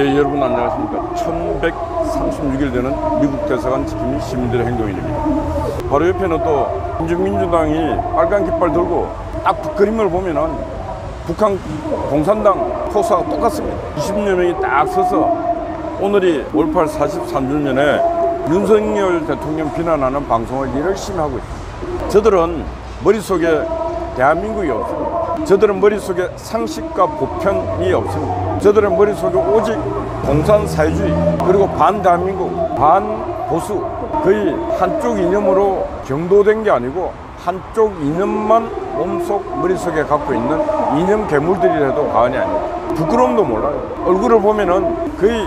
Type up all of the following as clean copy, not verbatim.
예, 여러분 안녕하십니까. 1136일 되는 미국 대사관 지킴이 시민들의 행동일입니다. 바로 옆에는 또 민주당이 빨간 깃발 들고 딱 그림을 보면은 북한 공산당 포스하고 똑같습니다. 20여 명이 딱 서서 오늘이 5.18 43주년에 윤석열 대통령 비난하는 방송을 열심히 하고 있습니다. 저들은 머릿속에 대한민국이 없습니다. 저들은 머릿속에 상식과 보편이 없습니다. 저들은 머릿속에 오직 공산사회주의 그리고 반대한민국, 반보수 거의 한쪽 이념으로 경도된 게 아니고 한쪽 이념만 몸속 머릿속에 갖고 있는 이념 괴물들이라도 과언이 아닙니다. 부끄러움도 몰라요. 얼굴을 보면은 거의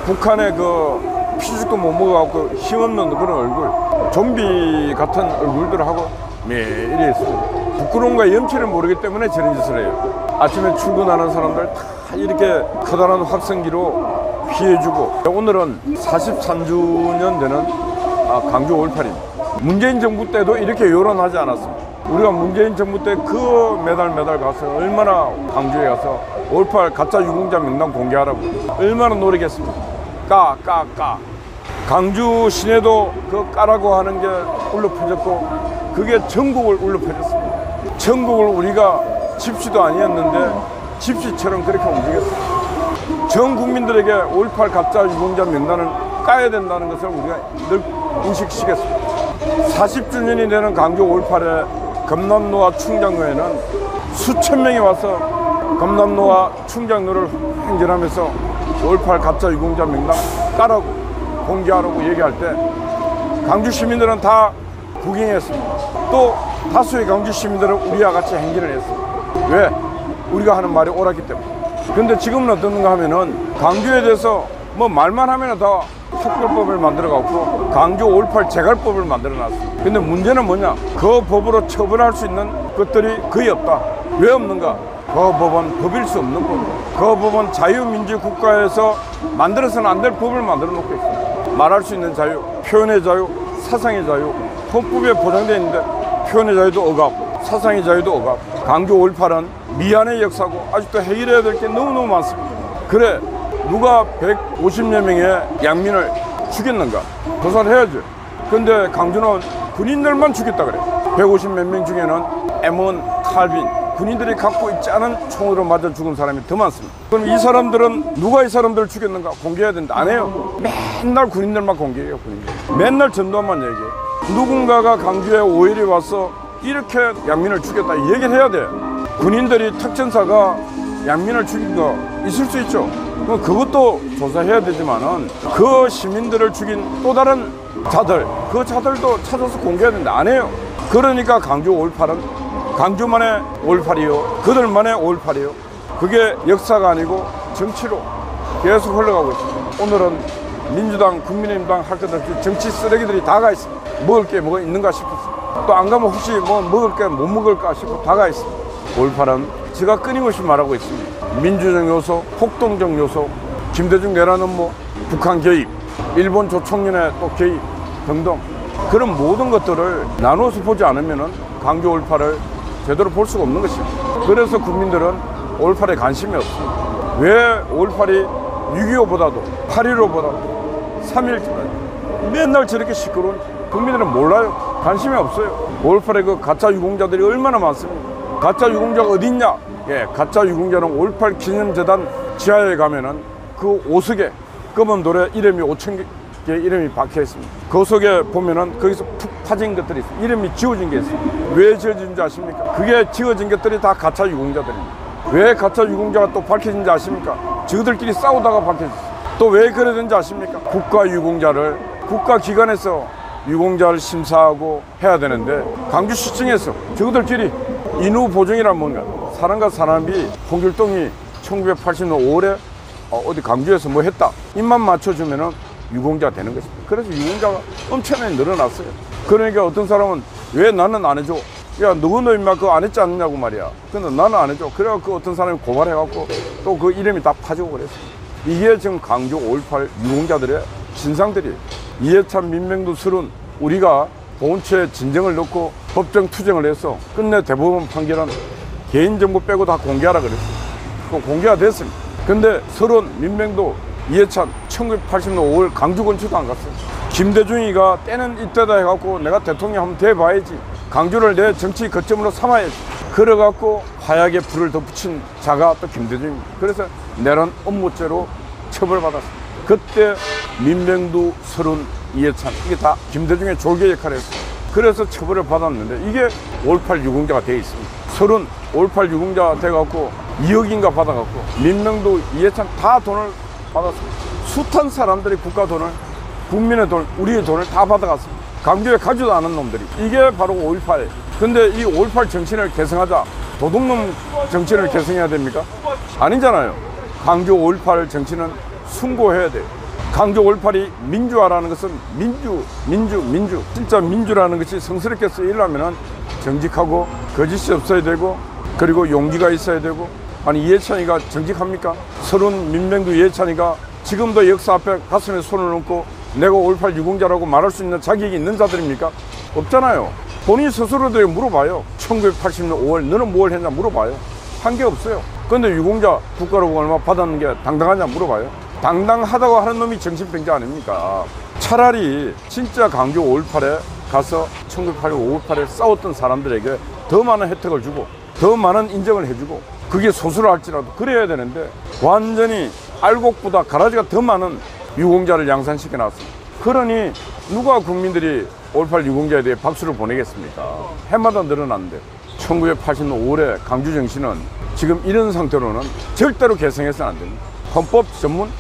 북한의 그 피죽도 못 먹어갖고 힘없는 그런 얼굴, 좀비 같은 얼굴들하고 매일 있습니다. 부끄러움과 염치를 모르기 때문에 저런 짓을 해요. 아침에 출근하는 사람들 다 이렇게 커다란 확성기로 피해주고, 오늘은 43주년 되는 강주 5.18입니다. 문재인 정부 때도 이렇게 여론하지 않았습니다. 우리가 문재인 정부 때 그 매달 가서 얼마나 강주에 가서 5.18 가짜 유공자 명단 공개하라고 얼마나 노력했습니까? 까. 강주 시내도 그 까라고 하는 게 울려 퍼졌고, 그게 전국을 울려 퍼졌습니다. 전국을 우리가 집시도 아니었는데 집시처럼 그렇게 움직였습니다. 전 국민들에게 5.18 가짜 유공자 명단을 까야 된다는 것을 우리가 늘 인식시켰습니다. 40주년이 되는 강주 5.18의 검남로와 충장로에는 수천 명이 와서 검남로와 충장로를 행진하면서 5.18 가짜 유공자 명단 까라고 공개하라고 얘기할 때 강주 시민들은 다 구경했습니다. 또 다수의 강주 시민들은 우리와 같이 행진을 했습니다. 왜? 우리가 하는 말이 옳았기 때문에. 근데 지금은 어떤가 하면은 강주에 대해서 뭐 말만 하면은 다 특별법을 만들어갖고 강주 5.18 재갈법을 만들어놨습니다. 근데 문제는 뭐냐? 그 법으로 처벌할 수 있는 것들이 거의 없다. 왜 없는가? 그 법은 법일 수 없는 법이다. 그 법은 자유민주국가에서 만들어서는 안 될 법을 만들어 놓고 있습니다. 말할 수 있는 자유, 표현의 자유, 사상의 자유, 헌법에 보장되어 있는데 표현의 자유도 억압, 사상의 자유도 억압. 강주 5.18은 미안의 역사고 아직도 해결해야 될 게 너무너무 많습니다. 그래, 누가 150여 명의 양민을 죽였는가? 조사를 해야죠. 근데 강주는 군인들만 죽였다 그래. 150몇 명 중에는 M1, 칼빈, 군인들이 갖고 있지 않은 총으로 맞아 죽은 사람이 더 많습니다. 그럼 이 사람들은 누가 이 사람들을 죽였는가? 공개해야 된다. 안 해요. 맨날 군인들만 공개해요. 군인들. 맨날 전두환만 얘기해요. 누군가가 강주에 5.1이 와서 이렇게 양민을 죽였다 얘기를 해야 돼. 군인들이 특전사가 양민을 죽인 거 있을 수 있죠. 그것도 조사해야 되지만은 그 시민들을 죽인 또 다른 자들, 그 자들도 찾아서 공개해야 된다. 안 해요. 그러니까 강주 5.18은 강주만의 5.18이요, 그들만의 5.18이요. 그게 역사가 아니고 정치로 계속 흘러가고 있습니다. 오늘은 민주당, 국민의힘당 할 것 없이 정치 쓰레기들이 다 가 있습니다. 먹을 게 뭐가 있는가 싶었습니다. 또 안 가면 혹시 뭐 먹을 게 못 먹을까 싶고 다 가 있습니다. 5.18은 제가 끊임없이 말하고 있습니다. 민주적 요소, 폭동적 요소, 김대중 내란 음모, 북한 개입, 일본 조총련의 또 개입 등등 그런 모든 것들을 나누어서 보지 않으면은 강주 5.18을 제대로 볼 수가 없는 것입니다. 그래서 국민들은 5.18에 관심이 없습니다. 왜 5.18이 6.25보다도 8.15보다도 3.1보다도 맨날 저렇게 시끄러운지 국민들은 몰라요. 관심이 없어요. 5.18의 그 가짜 유공자들이 얼마나 많습니까? 가짜 유공자가 어디 있냐? 예, 가짜 유공자는 5.18 기념재단 지하에 가면은 그 오석에 검은 돌에 이름이 5,000개 이름이 박혀 있습니다. 그 속에 보면은 거기서 푹 파진 것들이 있어요. 이름이 지워진 게 있어요. 왜 지워진지 아십니까? 그게 지워진 것들이 다 가짜 유공자들입니다. 왜 가짜 유공자가 또 밝혀진지 아십니까? 저들끼리 싸우다가 밝혀졌어요. 또 왜 그러는지 아십니까? 국가 유공자를 국가기관에서 유공자를 심사하고 해야 되는데 강주시청에서 저들끼리 인후 보정이란 뭔가, 사람과 사람이 홍길동이 1980년 5월에 어디 강주에서 뭐 했다 입만 맞춰주면은 유공자가 되는 것입니다. 그래서 유공자가 엄청나게 늘어났어요. 그러니까 어떤 사람은 왜 나는 안 해줘? 야, 너는 임마 그거 안 했지 않느냐고 말이야. 근데 나는 안 해줘. 그래갖고 어떤 사람이 고발해갖고 또 그 이름이 다 파지고 그랬습니다. 이게 지금 강주 5.18 유공자들의 진상들이에요. 이해찬, 민명도, 설은 우리가 본체 진정을 넣고 법정 투쟁을 해서 끝내 대법원 판결은 개인정보 빼고 다 공개하라 그랬어요. 그거 공개가 됐습니다. 근데 설은, 민명도 이해찬 1980년 5월 강주 건축도 안 갔어요. 김대중이가 때는 이때다 해갖고 내가 대통령 한번 돼봐야지. 강주를 내 정치 거점으로 삼아야지. 그래갖고 화약에 불을 덧붙인 자가 또 김대중입니다. 그래서 내란 업무죄로 처벌받았습니다. 그때 민병두, 서른, 이해찬 이게 다 김대중의 졸개 역할을 했어요. 그래서 처벌을 받았는데 이게 5.18 유공자가 되어 있습니다. 서른 5.18 유공자 돼갖고 2억인가 받아갖고 민병두, 이해찬 다 돈을 받았습니다. 숱한 사람들이 국가 돈을, 국민의 돈, 우리의 돈을 다 받아갔습니다. 강주에 가지도 않은 놈들이. 이게 바로 5.18. 근데 이 5.18 정신을 개성하자 도둑놈 정신을 개성해야 됩니까? 아니잖아요. 강주 5.18 정신은 숭고해야 돼요. 강주 5.18이 민주화라는 것은 민주. 진짜 민주라는 것이 성스럽게 쓰이려면 정직하고 거짓이 없어야 되고 그리고 용기가 있어야 되고. 아니 이해찬이가 정직합니까? 서른, 민병두, 이해찬이가 지금도 역사 앞에 가슴에 손을 얹고 내가 5.18 유공자라고 말할 수 있는 자격이 있는 자들입니까? 없잖아요. 본인 스스로도 물어봐요. 1980년 5월 너는 뭘 했냐 물어봐요. 한 게 없어요. 근데 유공자 국가로고 얼마 받았는 게 당당하냐 물어봐요. 당당하다고 하는 놈이 정신병자 아닙니까? 차라리 진짜 강주 5.18에 가서 1985, 5.18에 싸웠던 사람들에게 더 많은 혜택을 주고 더 많은 인정을 해주고 그게 소수를 할지라도 그래야 되는데 완전히 알곡보다 가라지가 더 많은 유공자를 양산시켜 놨습니다. 그러니 누가 국민들이 5.18 유공자에 대해 박수를 보내겠습니까? 해마다 늘어났는데 1980년 5월에 강주 정신은 지금 이런 상태로는 절대로 개성해서는 안 됩니다. 헌법 전문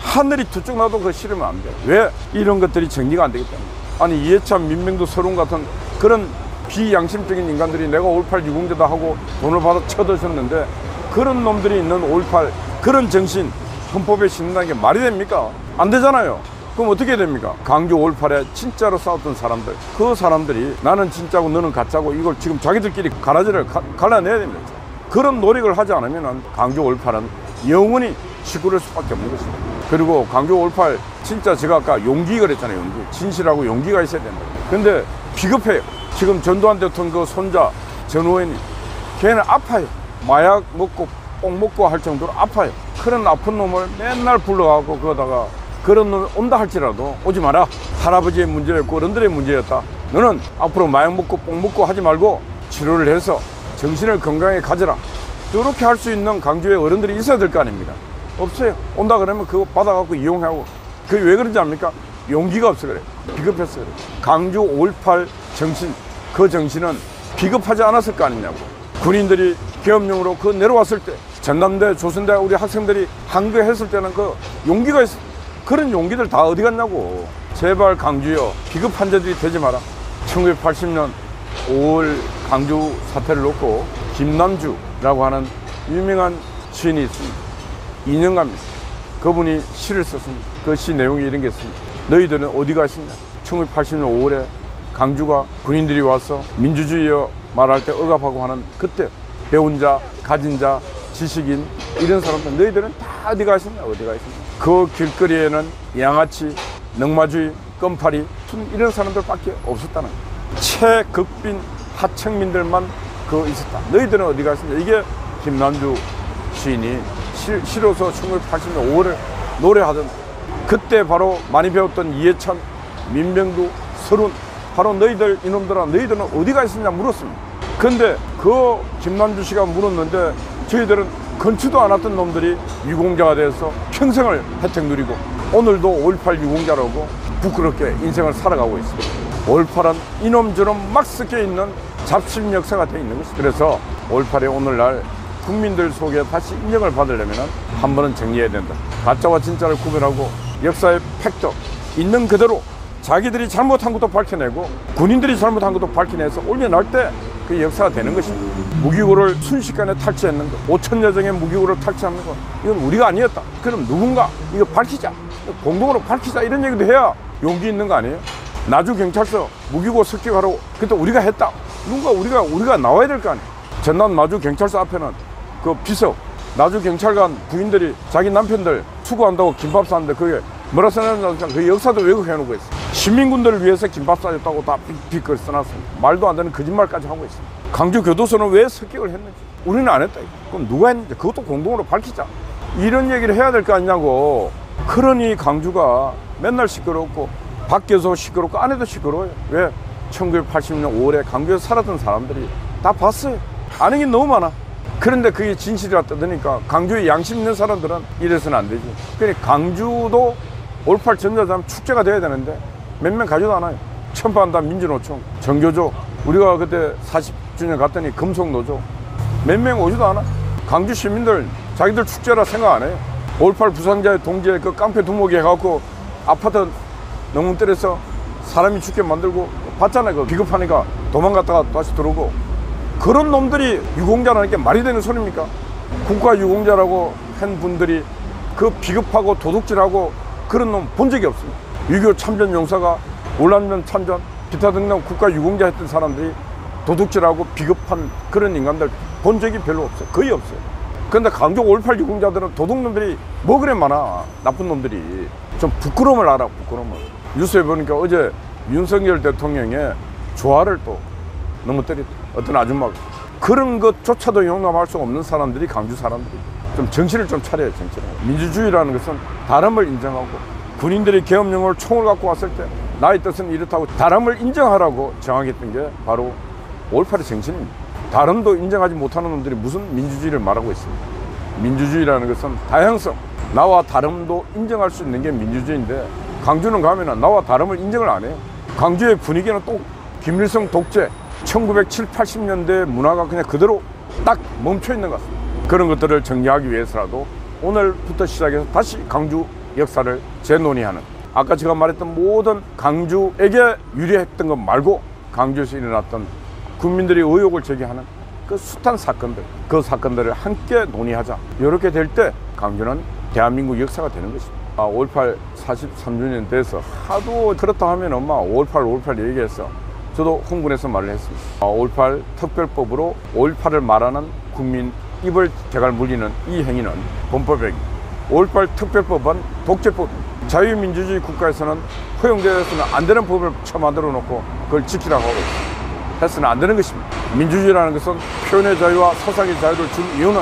하늘이 두쪽 나도 그거 싫으면 안 돼요. 왜? 이런 것들이 정리가 안 되기 때문에. 아니 이해찬, 민병두, 서른 같은 그런 비양심적인 인간들이 내가 5.18 유공자다 하고 돈을 받아 쳐드셨는데 그런 놈들이 있는 5.18 그런 정신 헌법에 심는다는 게 말이 됩니까? 안 되잖아요. 그럼 어떻게 됩니까? 강주 5.18에 진짜로 싸웠던 사람들, 그 사람들이 나는 진짜고 너는 가짜고 이걸 지금 자기들끼리 가라지를 갈라내야 됩니다. 그런 노력을 하지 않으면 강주 5.18은 영원히 시끄러울 수밖에 없는 것입니다. 그리고 강주 5.18 진짜 제가 아까 용기 그랬잖아요. 용기. 진실하고 용기가 있어야 된다. 근데 비겁해요. 지금 전두환 대통령 그 손자 전우현이 걔는 아파요. 마약 먹고 뽕 먹고 할 정도로 아파요. 그런 아픈 놈을 맨날 불러가고 그러다가 그런 놈이 온다 할지라도 오지 마라. 할아버지의 문제였고 어른들의 문제였다. 너는 앞으로 마약 먹고 뽕 먹고 하지 말고 치료를 해서 정신을 건강하게 가져라. 이렇게 할 수 있는 강주의 어른들이 있어야 될 거 아닙니까? 없어요. 온다 그러면 그거 받아갖고 이용하고. 그게 왜 그런지 압니까? 용기가 없어 그래. 비겁해서 그래. 강주 5.18 정신, 그 정신은 비겁하지 않았을 거 아니냐고. 군인들이 계엄령으로 그 내려왔을 때 전남대, 조선대 우리 학생들이 항거했을 때는 그 용기가 있어. 그런 용기들 다 어디 갔냐고. 제발 강주여 비겁한 자들이 되지 마라. 1980년 5월 강주 사태를 놓고 김남주라고 하는 유명한 시인이 있습니다. 이능갑니다. 그분이 시를 썼습니다. 그 시 내용이 이런 게 있습니다. 너희들은 어디 가시냐. 1980년 5월에 강주가 군인들이 와서 민주주의여 말할 때 억압하고 하는 그때 배운 자, 가진 자, 지식인 이런 사람들 너희들은 다 어디 가시냐 어디 가시냐. 그 길거리에는 양아치, 넝마주의, 껌파리 이런 사람들밖에 없었다는 거예요. 최극빈 하청민들만 그 있었다. 너희들은 어디 가시냐. 이게 김남주 시인이 시로서 1980년 5월에 노래하던 그때 바로 많이 배웠던 이해찬, 민병두, 서른 바로 너희들 이놈들아 너희들은 어디가 있었냐 물었습니다. 근데 그 김남주 씨가 물었는데 저희들은 건치도 않았던 놈들이 유공자가 돼서 평생을 혜택 누리고 오늘도 5.18 유공자라고 부끄럽게 인생을 살아가고 있습니다. 5.18은 이놈 저놈 막 섞여 있는 잡심 역사가 되어 있는 것입니다. 그래서 5.18의 오늘날 국민들 속에 다시 인정을 받으려면 한 번은 정리해야 된다. 가짜와 진짜를 구별하고 역사의 팩트 있는 그대로 자기들이 잘못한 것도 밝혀내고 군인들이 잘못한 것도 밝혀내서 올려놓을 때 그 역사가 되는 것입니다. 무기고를 순식간에 탈취했는 것, 5천여 정의 무기고를 탈취하는 것, 이건 우리가 아니었다. 그럼 누군가 이거 밝히자, 공동으로 밝히자 이런 얘기도 해야 용기 있는 거 아니에요? 나주경찰서 무기고 습격하러 그때 우리가 했다. 누군가 우리가 나와야 될 거 아니에요? 전남 나주경찰서 앞에는 그 비석 나주경찰관 부인들이 자기 남편들 수고한다고 김밥 사는데 그게 뭐라 써놨냐면 그 역사도 왜곡해놓고 있어요. 시민군들을 위해서 김밥 싸줬다고 다 빅빅글 써놨습니다. 말도 안 되는 거짓말까지 하고 있습니다. 강주 교도소는 왜 습격을 했는지 우리는 안 했다. 그럼 누가 했는지 그것도 공동으로 밝히자. 이런 얘기를 해야 될 거 아니냐고. 그러니 강주가 맨날 시끄럽고 밖에서 시끄럽고 안에도 시끄러워요. 왜? 1980년 5월에 강주에서 살았던 사람들이 다 봤어요. 아는 게 너무 많아. 그런데 그게 진실이라 떠드니까 강주에 양심 있는 사람들은 이래서는 안 되지. 그러니까 강주도 5.18 전자담 축제가 돼야 되는데 몇 명 가지도 않아요. 천파한단 민주노총, 정교조, 우리가 그때 40주년 갔더니 금속노조 몇 명 오지도 않아. 강주 시민들 자기들 축제라 생각 안 해요. 5.18 부상자의 동지의 그 깡패 두목이 해갖고 아파트 너무 때려서 사람이 죽게 만들고 봤잖아요. 그 비겁하니까 도망갔다가 다시 들어오고. 그런 놈들이 유공자라는 게 말이 되는 소리입니까? 국가 유공자라고 한 분들이 그 비겁하고 도둑질하고 그런 놈 본 적이 없습니다. 6.25 참전 용사가 울란면 참전 기타 등등 국가 유공자 했던 사람들이 도둑질하고 비겁한 그런 인간들 본 적이 별로 없어요. 거의 없어요. 그런데 강주 5.18 유공자들은 도둑놈들이 뭐 그래 많아. 나쁜 놈들이. 좀 부끄러움을 알아. 부끄러움을. 뉴스에 보니까 어제 윤석열 대통령의 조화를 또 너무 때렸다. 어떤 아줌마가. 그런 것조차도 용납할 수 없는 사람들이 강주 사람들이. 좀 정신을 좀 차려야 정신을. 민주주의라는 것은 다름을 인정하고 군인들이 계엄령으로 총을 갖고 왔을 때 나의 뜻은 이렇다고 다름을 인정하라고 정하겠던 게 바로 5.18의 정신입니다. 다름도 인정하지 못하는 놈들이 무슨 민주주의를 말하고 있습니다. 민주주의라는 것은 다양성, 나와 다름도 인정할 수 있는 게 민주주의인데 강주는 가면은 나와 다름을 인정을 안 해요. 강주의 분위기는 또 김일성 독재 1970, 80년대 문화가 그냥 그대로 딱 멈춰 있는 것 같습니다. 그런 것들을 정리하기 위해서라도 오늘부터 시작해서 다시 강주 역사를 재논의하는, 아까 제가 말했던 모든 강주에게 유리했던 것 말고 강주에서 일어났던 국민들이 의혹을 제기하는 그 숱한 사건들, 그 사건들을 함께 논의하자. 이렇게 될 때 강주는 대한민국 역사가 되는 것입니다. 5.18 43주년 돼서 하도 그렇다 하면 엄마 5.18 얘기해서 저도 흥분해서 말을 했습니다. 5.18 특별법으로 5.18을 말하는 국민 입을 제갈 물리는 이 행위는 범법행위. 5.18 특별법은 독재법입니다. 자유민주주의 국가에서는 허용되어서는 안 되는 법을 만들어 놓고 그걸 지키라고 하고 있습니다. 해서는 안 되는 것입니다. 민주주의라는 것은 표현의 자유와 사상의 자유를 준 이유는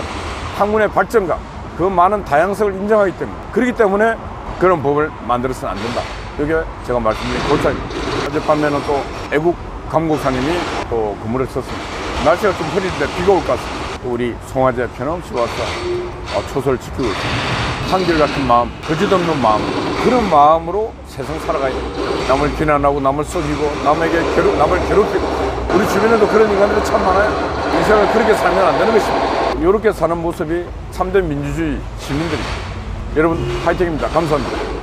학문의 발전과 그 많은 다양성을 인정하기 때문에, 그렇기 때문에 그런 법을 만들어서는 안 된다. 이게 제가 말씀드린 골자입니다. 어젯밤에는 또 애국 감독사님이 또 근무를 썼습니다. 날씨가 좀 흐린데 비가 올 것 같습니다. 우리 송화제 편없이 와서 초소를 지키고 있습니다. 한결같은 마음, 거짓없는 마음, 그런 마음으로 세상 살아가야 됩니다. 남을 비난하고 남을 속이고 남을 괴롭히고, 우리 주변에도 그런 인간들이 참 많아요. 인생을 그렇게 살면 안 되는 것입니다. 이렇게 사는 모습이 참된 민주주의 시민들입니다. 여러분 파이팅입니다. 감사합니다.